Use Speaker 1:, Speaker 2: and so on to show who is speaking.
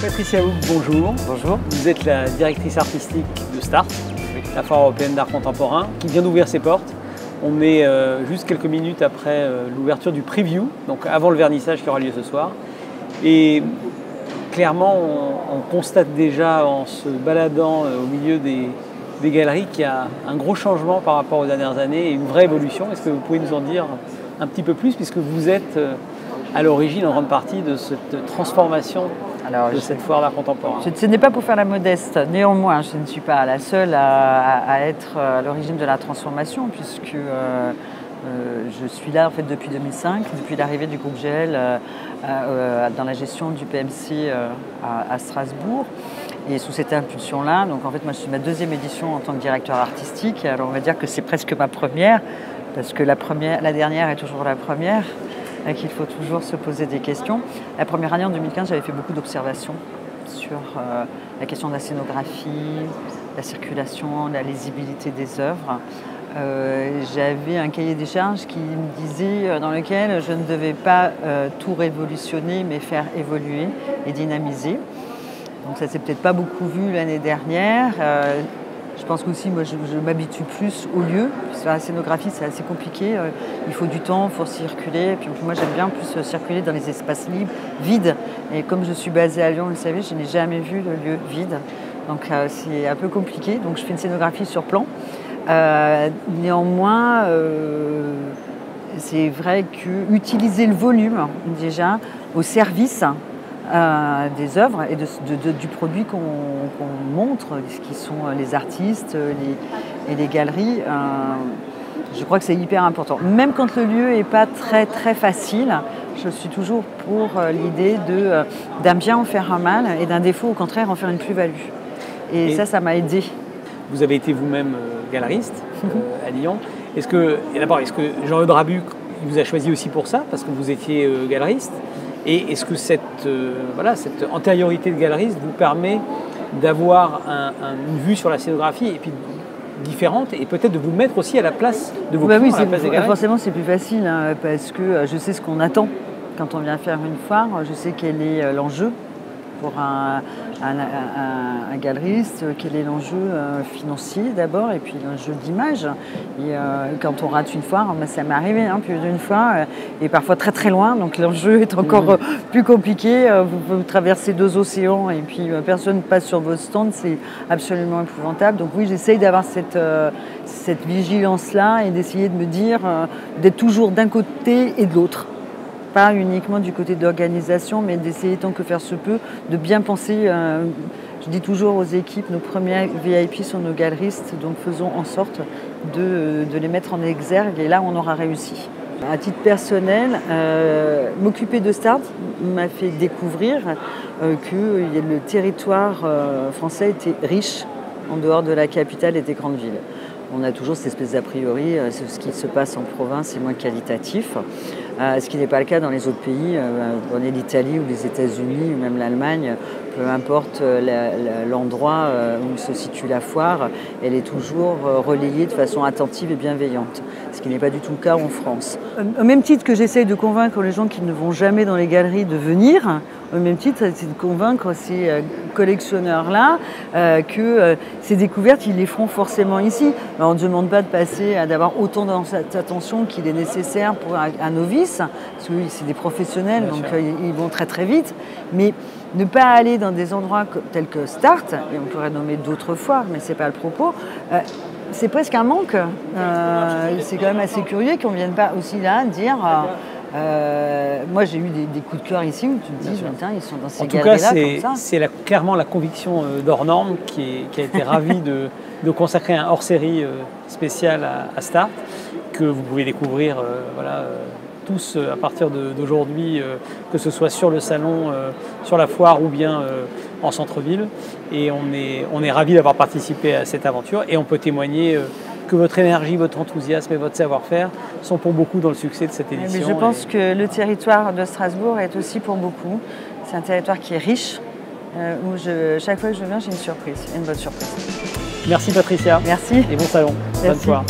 Speaker 1: Patricia Houg, bonjour.
Speaker 2: Bonjour.
Speaker 1: Vous êtes la directrice artistique de Start, la Foire européenne d'art contemporain, qui vient d'ouvrir ses portes. On est juste quelques minutes après l'ouverture du preview, donc avant le vernissage qui aura lieu ce soir. Et clairement, on constate déjà en se baladant au milieu des galeries qu'il y a un gros changement par rapport aux dernières années et une vraie évolution. Est-ce que vous pouvez nous en dire un petit peu plus, puisque vous êtes à l'origine en grande partie de cette transformation de cette foire d'art contemporain?
Speaker 2: Ce n'est pas pour faire la modeste, néanmoins je ne suis pas la seule à être à l'origine de la transformation, puisque je suis là en fait depuis 2005, depuis l'arrivée du groupe GL dans la gestion du PMC à Strasbourg. Et sous cette impulsion-là, donc en fait moi je suis ma deuxième édition en tant que directeur artistique. Alors on va dire que c'est presque ma première, parce que la dernière est toujours la première, et qu'il faut toujours se poser des questions. La première année en 2015, j'avais fait beaucoup d'observations sur la question de la scénographie, la circulation, la lisibilité des œuvres. J'avais un cahier des charges qui me disait, dans lequel je ne devais pas tout révolutionner, mais faire évoluer et dynamiser. Donc ça s'est peut-être pas beaucoup vu l'année dernière. Je pense qu'aussi, moi, je m'habitue plus au lieu. Faire la scénographie, c'est assez compliqué. Il faut du temps, il faut circuler. Et puis moi, j'aime bien plus circuler dans les espaces libres, vides. Et comme je suis basée à Lyon, vous le savez, je n'ai jamais vu le lieu vide. Donc c'est un peu compliqué. Donc je fais une scénographie sur plan. Néanmoins, c'est vrai qu'utiliser le volume, déjà, au service des œuvres et du produit qu'on montre, ce qui sont les artistes et les galeries, je crois que c'est hyper important. Même quand le lieu n'est pas très très facile, je suis toujours pour l'idée d'un bien en faire un mal et d'un défaut au contraire en faire une plus-value. Et ça m'a aidé.
Speaker 1: Vous avez été vous-même galeriste à Lyon. Est-ce que Jean-Eudes Rabuc vous a choisi aussi pour ça, parce que vous étiez galeriste? Et est-ce que cette antériorité de galeriste vous permet d'avoir une vue sur la scénographie et puis différente, et peut-être de vous mettre aussi à la place de vos clients, à la place des galeristes?
Speaker 2: Forcément, c'est plus facile parce que je sais ce qu'on attend quand on vient faire une foire. Je sais quel est l'enjeu pour un galeriste, quel est l'enjeu financier d'abord, et puis l'enjeu d'image. Et quand on rate une foire, ça m'est arrivé plus d'une fois, et parfois très très loin, donc l'enjeu est encore plus compliqué. Vous traversez 2 océans et puis personne ne passe sur votre stand, c'est absolument épouvantable. Donc oui, j'essaye d'avoir cette vigilance-là et d'essayer de me dire d'être toujours d'un côté et de l'autre. Pas uniquement du côté d'organisation, mais d'essayer tant que faire se peut, de bien penser. Je dis toujours aux équipes, nos premiers VIP sont nos galeristes, donc faisons en sorte de les mettre en exergue, et là on aura réussi. À titre personnel, m'occuper de Start m'a fait découvrir que le territoire français était riche en dehors de la capitale et des grandes villes. On a toujours cette espèce d'a priori, ce qui se passe en province est moins qualitatif, ce qui n'est pas le cas dans les autres pays. Prenez l'Italie ou les États-Unis ou même l'Allemagne, peu importe l'endroit où se situe la foire, elle est toujours relayée de façon attentive et bienveillante, ce qui n'est pas du tout le cas en France. Au même titre que j'essaye de convaincre les gens qui ne vont jamais dans les galeries de venir, au même titre, c'est de convaincre ces collectionneurs-là que ces découvertes, ils les feront forcément ici. Alors, on ne demande pas de passer d'avoir autant d'attention qu'il est nécessaire pour un novice, parce que c'est des professionnels, bien donc ils vont très très vite. Mais ne pas aller dans des endroits tels que Start, et on pourrait nommer d'autres foires, mais ce n'est pas le propos, c'est presque un manque. C'est quand même assez curieux qu'on ne vienne pas aussi là dire... moi j'ai eu des coups de cœur ici où tu te dis, ils sont dans ces galeries-là comme ça.
Speaker 1: C'est clairement la conviction d'Hors-Norme qui a été ravie de consacrer un hors-série spécial à Start, que vous pouvez découvrir tous à partir d'aujourd'hui, que ce soit sur le salon, sur la foire ou bien en centre-ville. Et on est ravis d'avoir participé à cette aventure, et on peut témoigner que votre énergie, votre enthousiasme et votre savoir-faire sont pour beaucoup dans le succès de cette édition.
Speaker 2: Mais je pense que le territoire de Strasbourg est aussi pour beaucoup. C'est un territoire qui est riche, où chaque fois que je viens, j'ai une surprise, une bonne surprise.
Speaker 1: Merci Patricia.
Speaker 2: Merci.
Speaker 1: Et bon salon.
Speaker 2: Merci.
Speaker 1: Bonne soirée.